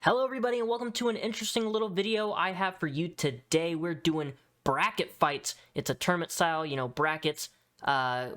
Hello everybody and welcome to an interesting little video I have for you today. We're doing bracket fights. It's a tournament style, brackets,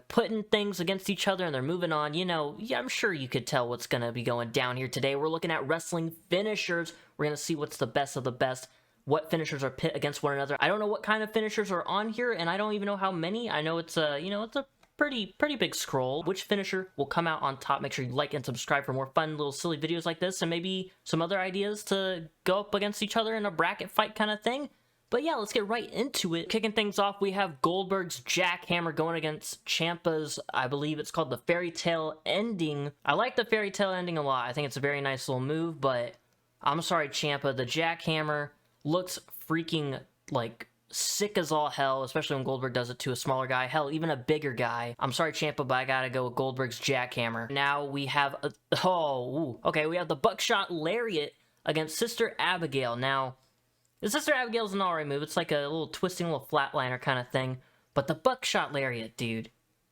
putting things against each other and they're moving on. Yeah, I'm sure you could tell what's going to be going down here today. We're looking at wrestling finishers. We're going to see what's the best of the best, what finishers are pit against one another. I don't know what kind of finishers are on here and I don't even know how many. I know it's it's a pretty big scroll. Which finisher will come out on top? Make sure you like and subscribe for more fun little silly videos like this and maybe some other ideas to go up against each other in a bracket fight kind of thing. But yeah, let's get right into it. Kicking things off, we have Goldberg's jackhammer going against Ciampa's, I believe it's called the fairy tale ending. I like the fairy tale ending a lot. I think it's a very nice little move, but I'm sorry, Ciampa, the jackhammer looks freaking like sick as all hell, especially when Goldberg does it to a smaller guy. Hell, even a bigger guy. I'm sorry, Ciampa, but I gotta go with Goldberg's jackhammer. Now we have we have the buckshot lariat against Sister Abigail. Now, the Sister Abigail's an alright move. It's like a little twisting little flatliner kind of thing. But the buckshot lariat, dude,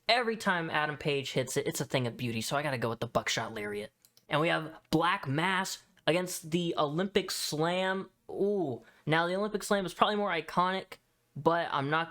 every time Adam Page hits it, it's a thing of beauty. So I gotta go with the buckshot lariat. And we have Black Mass against the Olympic Slam. Ooh. Now, the Olympic Slam is probably more iconic, but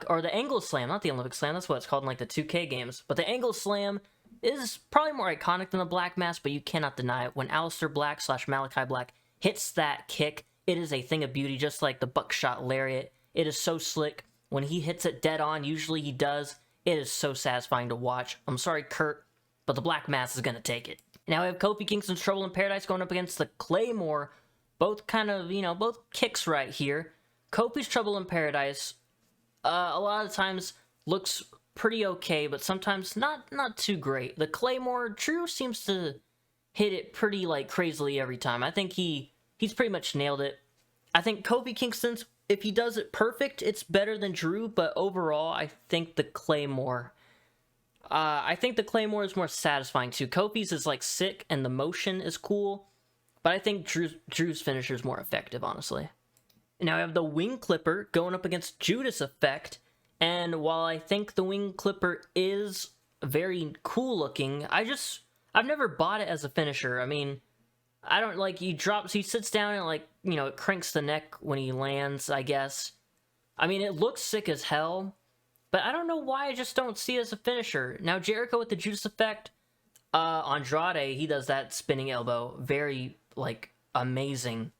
or the Angle Slam, not the Olympic Slam, that's what it's called in like the 2K games. But the Angle Slam is probably more iconic than the Black Mass, but you cannot deny it. When Aleister Black / Malachi Black hits that kick, it is a thing of beauty, just like the buckshot lariat. It is so slick. When he hits it dead on, usually he does, it is so satisfying to watch. I'm sorry, Kurt, but the Black Mass is going to take it. Now we have Kofi Kingston's Trouble in Paradise going up against the Claymore. Both kind of, both kicks right here. Kofi's Trouble in Paradise, a lot of times looks pretty okay, but sometimes not too great. The Claymore, Drew seems to hit it pretty, crazily every time. I think he's pretty much nailed it. I think Kofi Kingston's, if he does it perfect, it's better than Drew, but overall, I think the Claymore... is more satisfying, too. Kofi's is, sick, and the motion is cool. But I think Drew's finisher is more effective, honestly. Now I have the Wing Clipper going up against Judas Effect. And while I think the Wing Clipper is very cool looking, I've never bought it as a finisher. I mean, I don't he sits down and it cranks the neck when he lands, I guess. I mean, it looks sick as hell. But I don't know why I just don't see it as a finisher. Now Jericho with the Judas Effect, Andrade, he does that spinning elbow very amazing.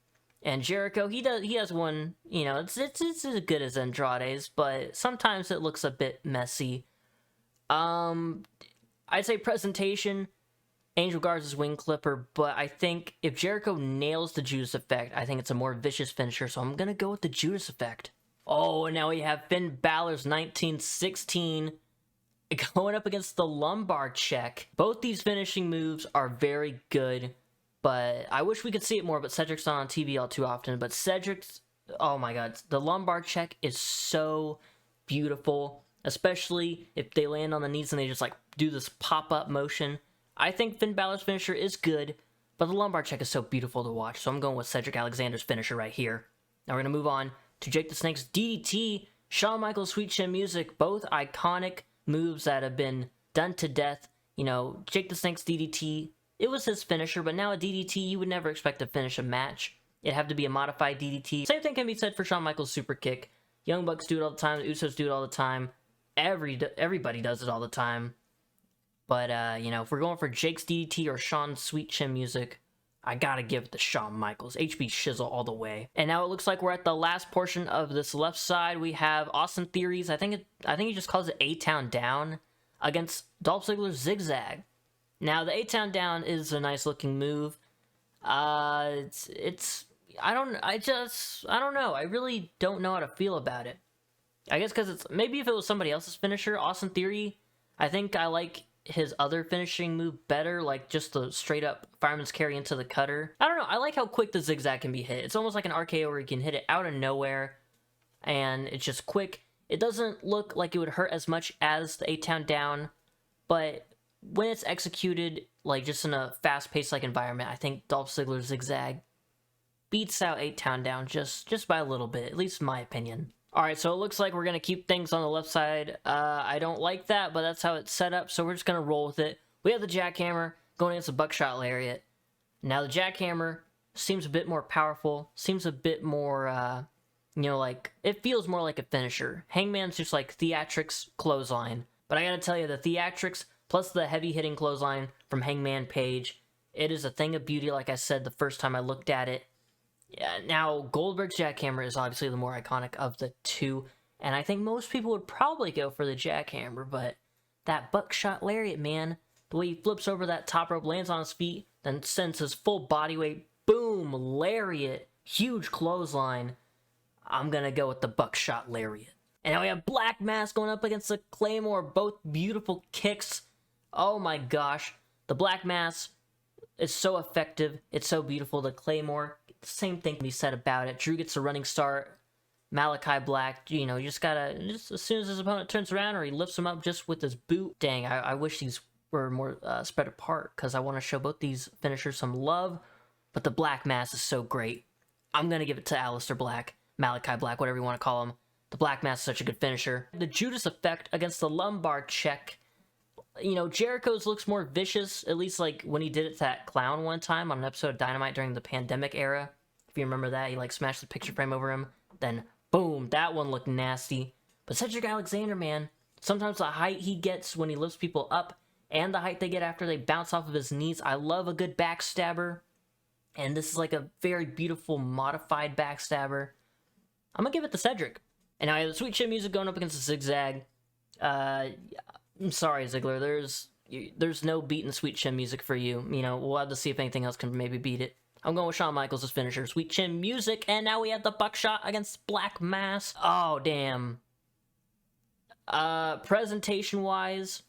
And Jericho, he has one, it's as good as Andrade's, but sometimes it looks a bit messy. I'd say presentation, Angel Garza's Wing Clipper, but I think if Jericho nails the Judas Effect, I think it's a more vicious finisher, so I'm gonna go with the Judas Effect. Oh, and now we have Finn Balor's 1916 going up against the Lumbar Check. Both these finishing moves are very good, but I wish we could see it more, but Cedric's not on TV all too often. But Cedric's, oh my god, the Lumbar Check is so beautiful, especially if they land on the knees and they just do this pop-up motion. I think Finn Balor's finisher is good, but the Lumbar Check is so beautiful to watch, so I'm going with Cedric Alexander's finisher right here. Now we're going to move on to Jake the Snake's DDT, Shawn Michaels' Sweet Chin Music, both iconic moves that have been done to death. Jake the Snake's DDT, it was his finisher, but now a DDT, you would never expect to finish a match. It'd have to be a modified DDT. Same thing can be said for Shawn Michaels' super kick. Young Bucks do it all the time, the Usos do it all the time. Everybody does it all the time. But, if we're going for Jake's DDT or Shawn's Sweet Chin Music, I gotta give it to Shawn Michaels. HB Shizzle all the way. And now it looks like we're at the last portion of this left side. We have Austin Theories. I think he just calls it A-Town Down against Dolph Ziggler's Zigzag. Now the A-Town Down is a nice looking move. I don't know. I really don't know how to feel about it. I guess because maybe if it was somebody else's finisher, Austin Theory, I think I like his other finishing move better, just the straight up fireman's carry into the cutter. I don't know, I like how quick the zigzag can be hit. It's almost like an RKO where you can hit it out of nowhere, and it's just quick. It doesn't look like it would hurt as much as the A-Town Down, but when it's executed, just in a fast-paced environment, I think Dolph Ziggler's Zigzag beats out A-Town Down just by a little bit, at least in my opinion. Alright, so it looks like we're going to keep things on the left side. I don't like that, but that's how it's set up, so we're just going to roll with it. We have the jackhammer going against the buckshot lariat. Now the jackhammer, seems a bit more powerful, seems a bit more, like, it feels more like a finisher. Hangman's just like theatrics, clothesline. But I gotta tell you, the theatrics plus the heavy-hitting clothesline from Hangman Page, it is a thing of beauty, like I said the first time I looked at it. Yeah, now, Goldberg's jackhammer is obviously the more iconic of the two, and I think most people would probably go for the jackhammer, but that buckshot lariat, man, the way he flips over that top rope, lands on his feet, then sends his full body weight, boom, lariat, huge clothesline. I'm gonna go with the buckshot lariat. And now we have Black Mass going up against the Claymore, both beautiful kicks. Oh my gosh, the Black Mass is so effective, it's so beautiful. The Claymore, the same thing can be said about it. Drew gets a running start. Malachi Black, you just gotta, just as soon as his opponent turns around or he lifts him up just with his boot. Dang, I wish these were more spread apart because I want to show both these finishers some love, but the Black Mass is so great. I'm gonna give it to Aleister Black, Malachi Black, whatever you want to call him. The Black Mass is such a good finisher. The Judas effect against the Lumbar Check. Jericho's looks more vicious, at least like when he did it to that clown one time on an episode of Dynamite during the pandemic era. If you remember that, he like smashed the picture frame over him, then boom, that one looked nasty. But Cedric Alexander, man, sometimes the height he gets when he lifts people up and the height they get after they bounce off of his knees. I love a good backstabber, and this is like a very beautiful modified backstabber. I'm gonna give it to Cedric. And now I have the Sweet Chin Music going up against the Zigzag. I'm sorry, Ziggler. There's no beating Sweet Chin Music for you. We'll have to see if anything else can maybe beat it. I'm going with Shawn Michaels' finisher, Sweet Chin Music, and now we have the Buckshot against Black Mass. Oh, damn. Presentation-wise,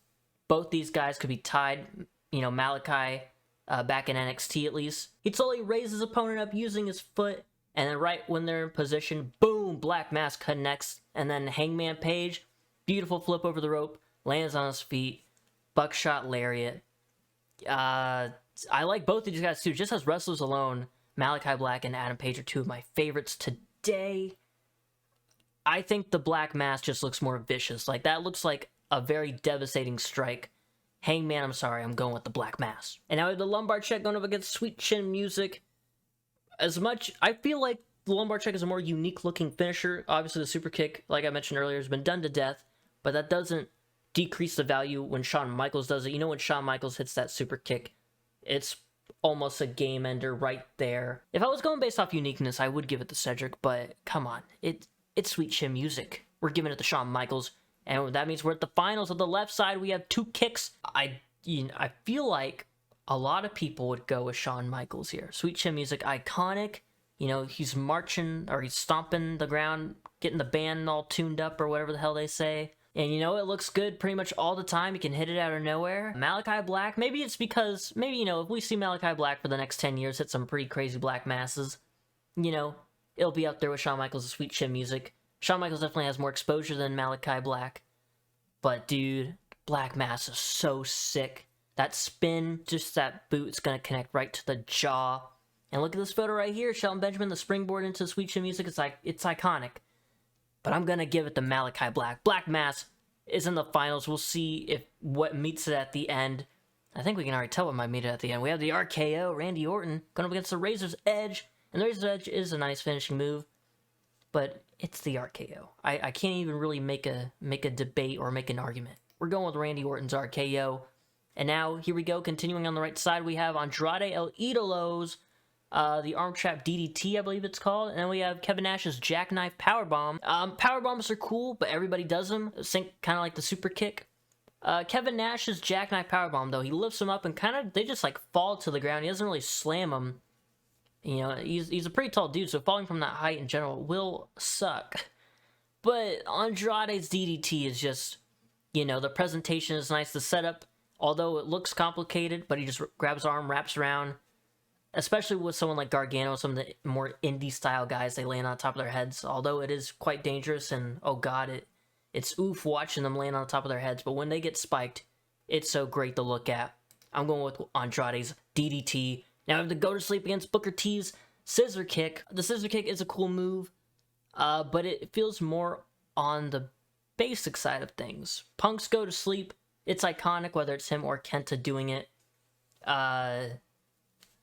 both these guys could be tied. Malachi, back in NXT at least. He'd slowly raise his opponent up using his foot, and then right when they're in position, boom, Black Mass connects, and then Hangman Page, beautiful flip over the rope, lands on his feet, buckshot lariat. I like both of these guys too. Just as wrestlers alone, Malachi Black and Adam Page are two of my favorites today. I think the Black Mass just looks more vicious. Like, that looks like a very devastating strike. Hangman, I'm sorry, I'm going with the Black Mass. And now we have the Lumbar Check going up against Sweet Chin Music. I feel like the Lumbar Check is a more unique looking finisher. Obviously the super kick, like I mentioned earlier, has been done to death, but that doesn't decrease the value when Shawn Michaels does it. When Shawn Michaels hits that super kick, it's almost a game ender right there. If I was going based off uniqueness, I would give it to Cedric, but come on, it's Sweet Chin Music. We're giving it to Shawn Michaels, and that means we're at the finals. On the left side, we have two kicks. I feel like a lot of people would go with Shawn Michaels here. Sweet Chin Music, iconic. He's marching, or he's stomping the ground, getting the band all tuned up, or whatever the hell they say. And it looks good pretty much all the time. He can hit it out of nowhere. Malachi Black, maybe it's because, if we see Malachi Black for the next 10 years hit some pretty crazy Black Masses, it'll be up there with Shawn Michaels' Sweet Chin Music. Shawn Michaels definitely has more exposure than Malachi Black. But dude, Black Mass is so sick. That spin, just that boot, it's going to connect right to the jaw. And look at this photo right here. Shelton Benjamin, the springboard into Sweet Chin Music. It's iconic. But I'm going to give it to Malachi Black. Black Mass is in the finals. We'll see what meets it at the end. I think we can already tell what might meet it at the end. We have the RKO, Randy Orton, going up against the Razor's Edge. And the Razor's Edge is a nice finishing move. But it's the RKO. I can't even really make a debate or make an argument. We're going with Randy Orton's RKO. And now, here we go. Continuing on the right side, we have Andrade El Idolo's the arm trap DDT, I believe it's called. And then we have Kevin Nash's jackknife powerbomb. Powerbombs are cool, but everybody does them. Kind of like the super kick. Kevin Nash's jackknife powerbomb, though, he lifts them up and they just like fall to the ground. He doesn't really slam them. He's a pretty tall dude, so falling from that height in general will suck. But Andrade's DDT is just, the presentation is nice. The setup, although it looks complicated, but he just grabs his arm, wraps around. Especially with someone like Gargano, some of the more indie-style guys, they land on top of their heads. Although it is quite dangerous, and oh god, it's oof watching them land on top of their heads. But when they get spiked, it's so great to look at. I'm going with Andrade's DDT. Now I have to go to sleep against Booker T's scissor kick. The scissor kick is a cool move, but it feels more on the basic side of things. Punk's go to sleep. It's iconic, whether it's him or Kenta doing it.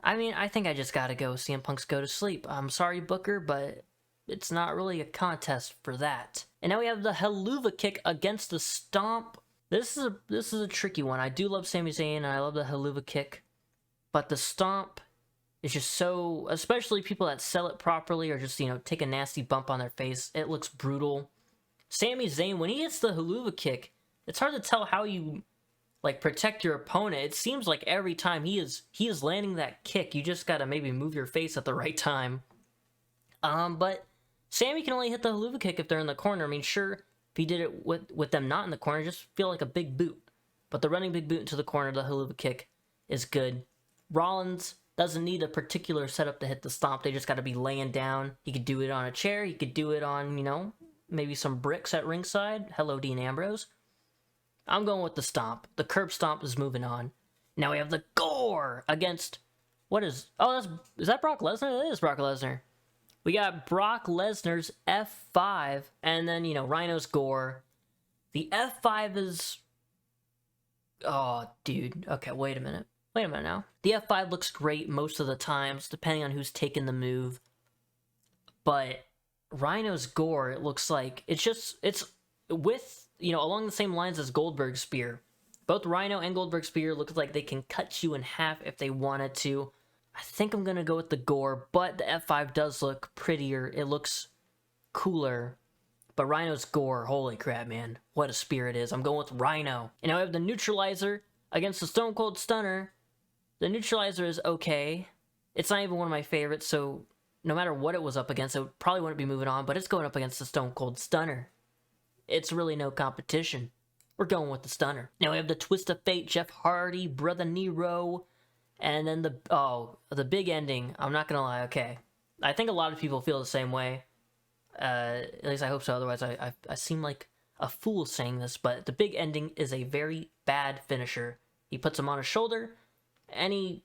I mean, I think I just gotta go CM Punk's go to sleep. I'm sorry, Booker, but it's not really a contest for that. And now we have the Helluva Kick against the Stomp. This is a tricky one. I do love Sami Zayn and I love the Helluva Kick, but the Stomp is just so, especially people that sell it properly or just, you know, take a nasty bump on their face. It looks brutal. Sami Zayn, when he hits the Helluva Kick, it's hard to tell how you like protect your opponent. It seems like every time he is landing that kick, you just gotta maybe move your face at the right time. But Sami can only hit the Helluva Kick if they're in the corner. I mean, sure, if he did it with them not in the corner, just feel like a big boot. But the running big boot into the corner, the Helluva Kick, is good. Rollins doesn't need a particular setup to hit the Stomp. They just got to be laying down. He could do it on a chair. He could do it on, you know, maybe some bricks at ringside. Hello, Dean Ambrose. I'm going with the Stomp. The Curb Stomp is moving on. Now we have the Gore against, is that Brock Lesnar? That is Brock Lesnar. We got Brock Lesnar's F5, and then, you know, Rhino's Gore. The F5 is, oh, dude. Okay, wait a minute now. The F5 looks great most of the times, depending on who's taking the move. But Rhino's Gore, it looks like, it's with, you know, along the same lines as Goldberg's Spear. Both Rhino and Goldberg's Spear look like they can cut you in half if they wanted to. I think I'm going to go with the Gore, but the F5 does look prettier. It looks cooler. But Rhino's Gore, holy crap, man. What a spear it is. I'm going with Rhino. And now we have the Neutralizer against the Stone Cold Stunner. The Neutralizer is okay. It's not even one of my favorites, so no matter what it was up against, it probably wouldn't be moving on, but it's going up against the Stone Cold Stunner. It's really no competition. We're going with the Stunner. Now we have the Twist of Fate, Jeff Hardy, Brother Nero, and then the big ending. I'm not gonna lie, okay. I think a lot of people feel the same way. At least I hope so, otherwise I seem like a fool saying this, but the big ending is a very bad finisher. He puts him on his shoulder, and he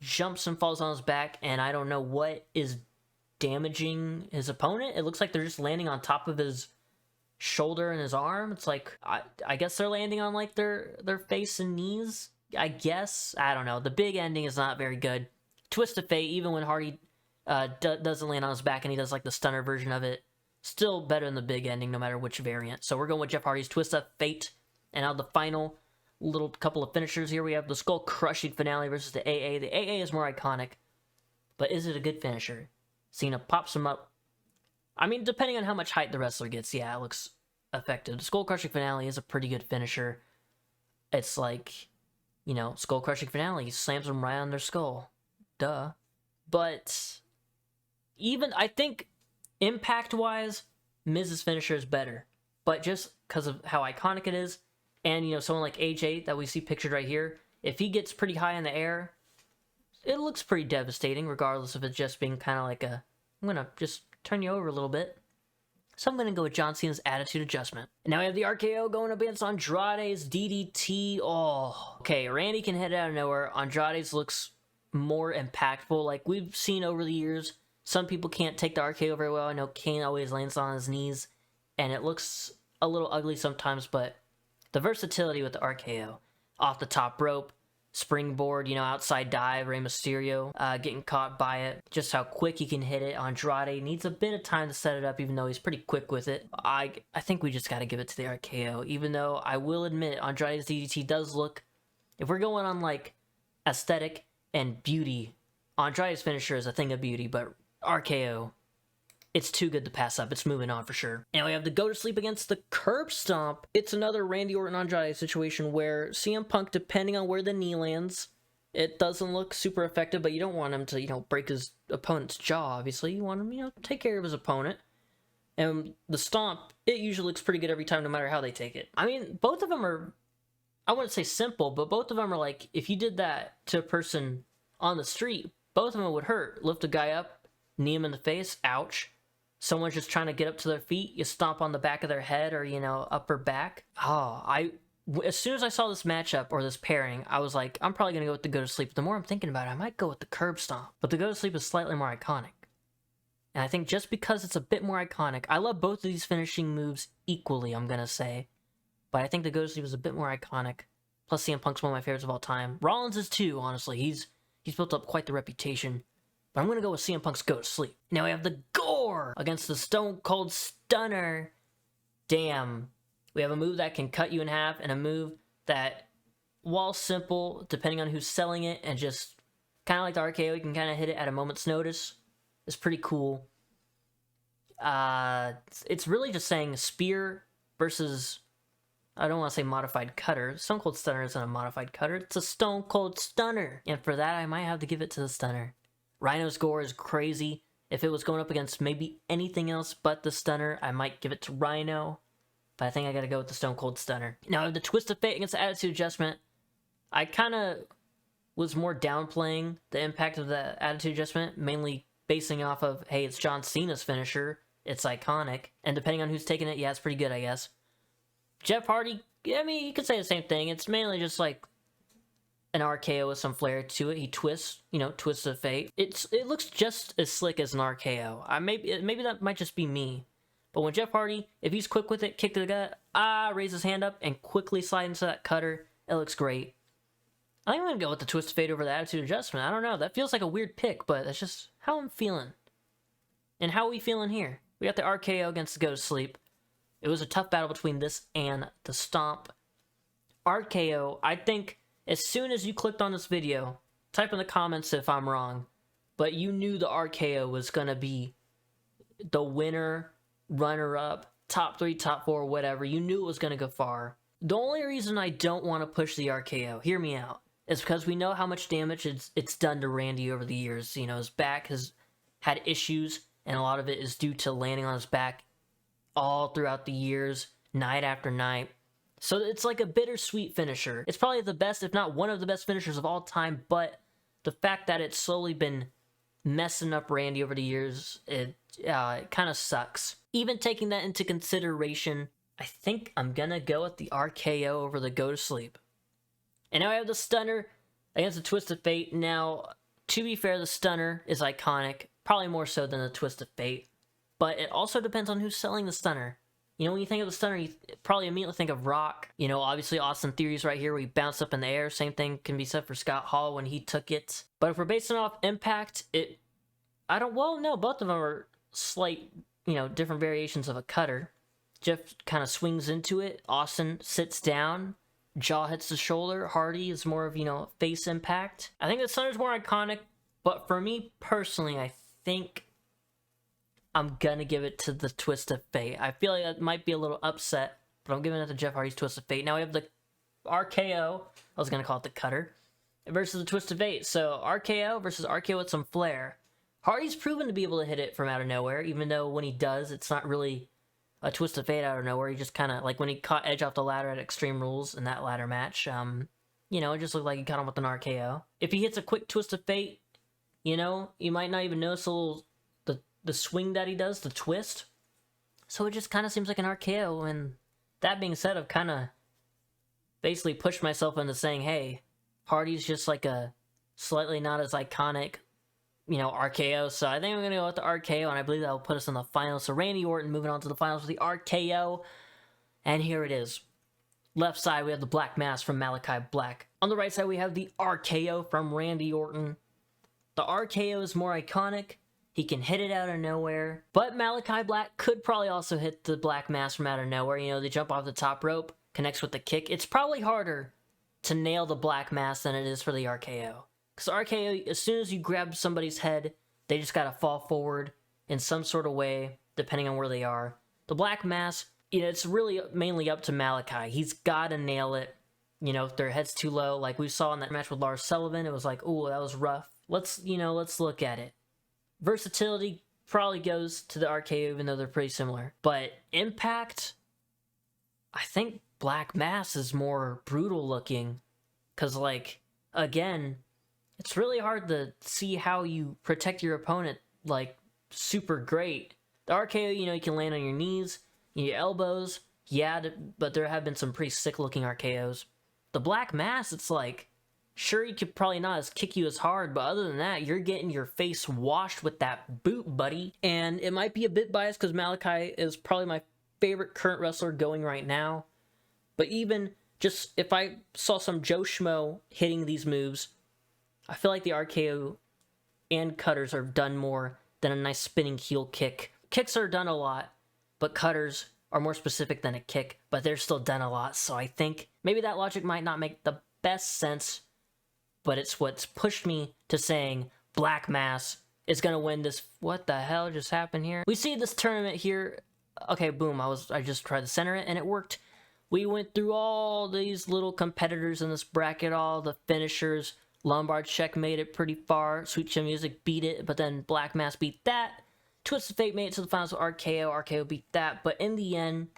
jumps and falls on his back, and I don't know what is damaging his opponent. It looks like they're just landing on top of his shoulder and his arm. It's like, I guess they're landing on like their face and knees, I guess. I don't know. The big ending is not very good. Twist of Fate, even when Hardy doesn't land on his back and he does like the Stunner version of it, still better than the big ending no matter which variant. So we're going with Jeff Hardy's Twist of Fate. And now the final little couple of finishers here. We have the Skull Crushing Finale versus the AA. The AA is more iconic, but is it a good finisher? Cena pops him up. I mean, depending on how much height the wrestler gets, yeah, it looks effective. The Skull Crushing Finale is a pretty good finisher. It's like, you know, Skull Crushing Finale, he slams them right on their skull. Duh. But even, I think, impact-wise, Miz's finisher is better. But just because of how iconic it is, and, you know, someone like AJ that we see pictured right here, if he gets pretty high in the air, it looks pretty devastating, regardless of it just being kind of like a, I'm going to just turn you over a little bit. So I'm going to go with John Cena's Attitude Adjustment. And now we have the RKO going up against Andrade's DDT. Oh, okay, Randy can hit it out of nowhere. Andrade's looks more impactful. Like we've seen over the years, some people can't take the RKO very well. I know Kane always lands on his knees, and it looks a little ugly sometimes, but the versatility with the RKO, off the top rope, springboard, you know, outside dive, Rey Mysterio getting caught by it, just how quick he can hit it. Andrade needs a bit of time to set it up, even though he's pretty quick with it. I think we just got to give it to the RKO, even though I will admit Andrade's DDT does look, if we're going on like aesthetic and beauty, Andrade's finisher is a thing of beauty, but RKO, it's too good to pass up. It's moving on for sure. And we have the Go to Sleep against the Curb Stomp. It's another Randy Orton Andrade situation where CM Punk, depending on where the knee lands, it doesn't look super effective, but you don't want him to, you know, break his opponent's jaw, obviously. You want him, you know, take care of his opponent. And the Stomp, it usually looks pretty good every time, no matter how they take it. I mean, both of them are, I wouldn't say simple, but both of them are like, if you did that to a person on the street, both of them would hurt. Lift a guy up, knee him in the face, ouch. Someone's just trying to get up to their feet, you stomp on the back of their head or, you know, upper back. As soon as I saw this matchup or this pairing, I was like, I'm probably going to go with the Go to Sleep. The more I'm thinking about it, I might go with the Curb Stomp. But the Go to Sleep is slightly more iconic. And I think just because it's a bit more iconic, I love both of these finishing moves equally, I'm going to say. But I think the Go to Sleep is a bit more iconic. Plus CM Punk's one of my favorites of all time. Rollins is too, honestly. He's built up quite the reputation. But I'm going to go with CM Punk's Go to Sleep. Now we have the Gore against the Stone Cold Stunner. Damn. We have a move that can cut you in half and a move that, while simple, depending on who's selling it, and just kind of like the RKO, you can kind of hit it at a moment's notice. It's pretty cool. It's really just saying spear versus, I don't want to say modified cutter. Stone Cold Stunner isn't a modified cutter. It's a Stone Cold Stunner. And for that, I might have to give it to the Stunner. Rhino's Gore is crazy. If it was going up against maybe anything else but the Stunner, I might give it to Rhino. But I think I gotta go with the Stone Cold Stunner. Now, the Twist of Fate against the Attitude Adjustment, I kind of was more downplaying the impact of the Attitude Adjustment, mainly basing off of, hey, it's John Cena's finisher. It's iconic. And depending on who's taking it, yeah, it's pretty good, I guess. Jeff Hardy, I mean, you could say the same thing. It's mainly just like an RKO with some flair to it. He twists, Twist of Fate. It looks just as slick as an RKO. Maybe that might just be me. But when Jeff Hardy, if he's quick with it, kick to the gut, raise his hand up and quickly slide into that cutter, it looks great. I think I'm going to go with the Twist of Fate over the Attitude Adjustment. I don't know. That feels like a weird pick, but that's just how I'm feeling. And how are we feeling here? We got the RKO against the Go to Sleep. It was a tough battle between this and the Stomp. RKO, I think as soon as you clicked on this video, type in the comments if I'm wrong, but you knew the RKO was going to be the winner, runner-up, top 3, top 4, whatever. You knew it was going to go far. The only reason I don't want to push the RKO, hear me out, is because we know how much damage it's done to Randy over the years. His back has had issues, and a lot of it is due to landing on his back all throughout the years, night after night. So it's like a bittersweet finisher. It's probably the best, if not one of the best finishers of all time, but the fact that it's slowly been messing up Randy over the years, it kind of sucks. Even taking that into consideration, I think I'm gonna go with the RKO over the Go to Sleep. And now I have the Stunner against the Twist of Fate. Now, to be fair, the Stunner is iconic, probably more so than the Twist of Fate, but it also depends on who's selling the Stunner. When you think of the Stunner, you probably immediately think of Rock. Obviously Austin Theory's right here. We bounce up in the air. Same thing can be said for Scott Hall when he took it. But if we're basing it off impact, both of them are slight, different variations of a cutter. Jeff kind of swings into it. Austin sits down. Jaw hits the shoulder. Hardy is more of, face impact. I think the Stunner's more iconic, but for me personally, I think I'm gonna give it to the Twist of Fate. I feel like that might be a little upset, but I'm giving it to Jeff Hardy's Twist of Fate. Now we have the RKO, I was gonna call it the cutter, versus the Twist of Fate. So RKO versus RKO with some flair. Hardy's proven to be able to hit it from out of nowhere, even though when he does, it's not really a Twist of Fate out of nowhere. He just kind of, like when he caught Edge off the ladder at Extreme Rules in that ladder match, it just looked like he caught him with an RKO. If he hits a quick Twist of Fate, you might not even notice the swing that he does, the twist. So it just kind of seems like an RKO. And that being said, I've kind of basically pushed myself into saying, hey, Hardy's just like a slightly not as iconic, RKO. So I think I'm going to go with the RKO, and I believe that will put us in the finals. So Randy Orton moving on to the finals with the RKO. And here it is. Left side, we have the Black Mass from Malachi Black. On the right side, we have the RKO from Randy Orton. The RKO is more iconic. He can hit it out of nowhere. But Malachi Black could probably also hit the Black Mass from out of nowhere. They jump off the top rope, connects with the kick. It's probably harder to nail the Black Mass than it is for the RKO. Because RKO, as soon as you grab somebody's head, they just gotta fall forward in some sort of way, depending on where they are. The Black Mass, it's really mainly up to Malachi. He's gotta nail it. If their head's too low, like we saw in that match with Lars Sullivan, it was like, ooh, that was rough. Let's look at it. Versatility probably goes to the RKO, even though they're pretty similar. But impact, I think Black Mass is more brutal looking. Because, again, it's really hard to see how you protect your opponent, super great. The RKO, you can land on your knees, your elbows. Yeah, but there have been some pretty sick-looking RKOs. The Black Mass, it's sure, he could probably not kick you as hard, but other than that, you're getting your face washed with that boot, buddy. And it might be a bit biased because Malachi is probably my favorite current wrestler going right now. But even just if I saw some Joe Schmo hitting these moves, I feel like the RKO and cutters are done more than a nice spinning heel kick. Kicks are done a lot, but cutters are more specific than a kick, but they're still done a lot. So I think maybe that logic might not make the best sense, but it's what's pushed me to saying Black Mass is going to win this. What the hell just happened here? We see this tournament here. Okay, boom. I just tried to center it and it worked. We went through all these little competitors in this bracket, all the finishers. Lumbar Check made it pretty far. Sweet Chin Music beat it, but then Black Mass beat that. Twist of Fate made it to the finals with RKO. RKO beat that, but in the end,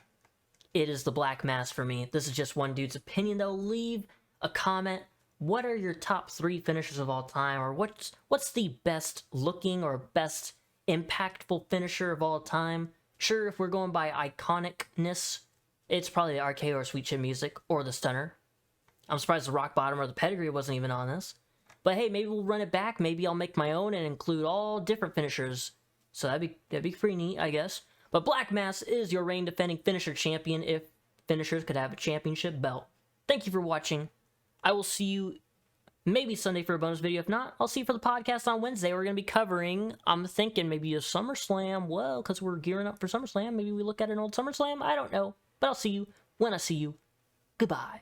it is the Black Mass for me. This is just one dude's opinion, though. Leave a comment. What are your top 3 finishers of all time? Or what's the best looking or best impactful finisher of all time? Sure, if we're going by iconicness, it's probably the RKO or Sweet Chin Music or the Stunner. I'm surprised the Rock Bottom or the Pedigree wasn't even on this. But hey, maybe we'll run it back. Maybe I'll make my own and include all different finishers. So that'd be pretty neat, I guess. But Black Mass is your reign defending finisher champion if finishers could have a championship belt. Thank you for watching. I will see you maybe Sunday for a bonus video. If not, I'll see you for the podcast on Wednesday. We're going to be covering, I'm thinking maybe a SummerSlam. Well, because we're gearing up for SummerSlam. Maybe we look at an old SummerSlam. I don't know. But I'll see you when I see you. Goodbye.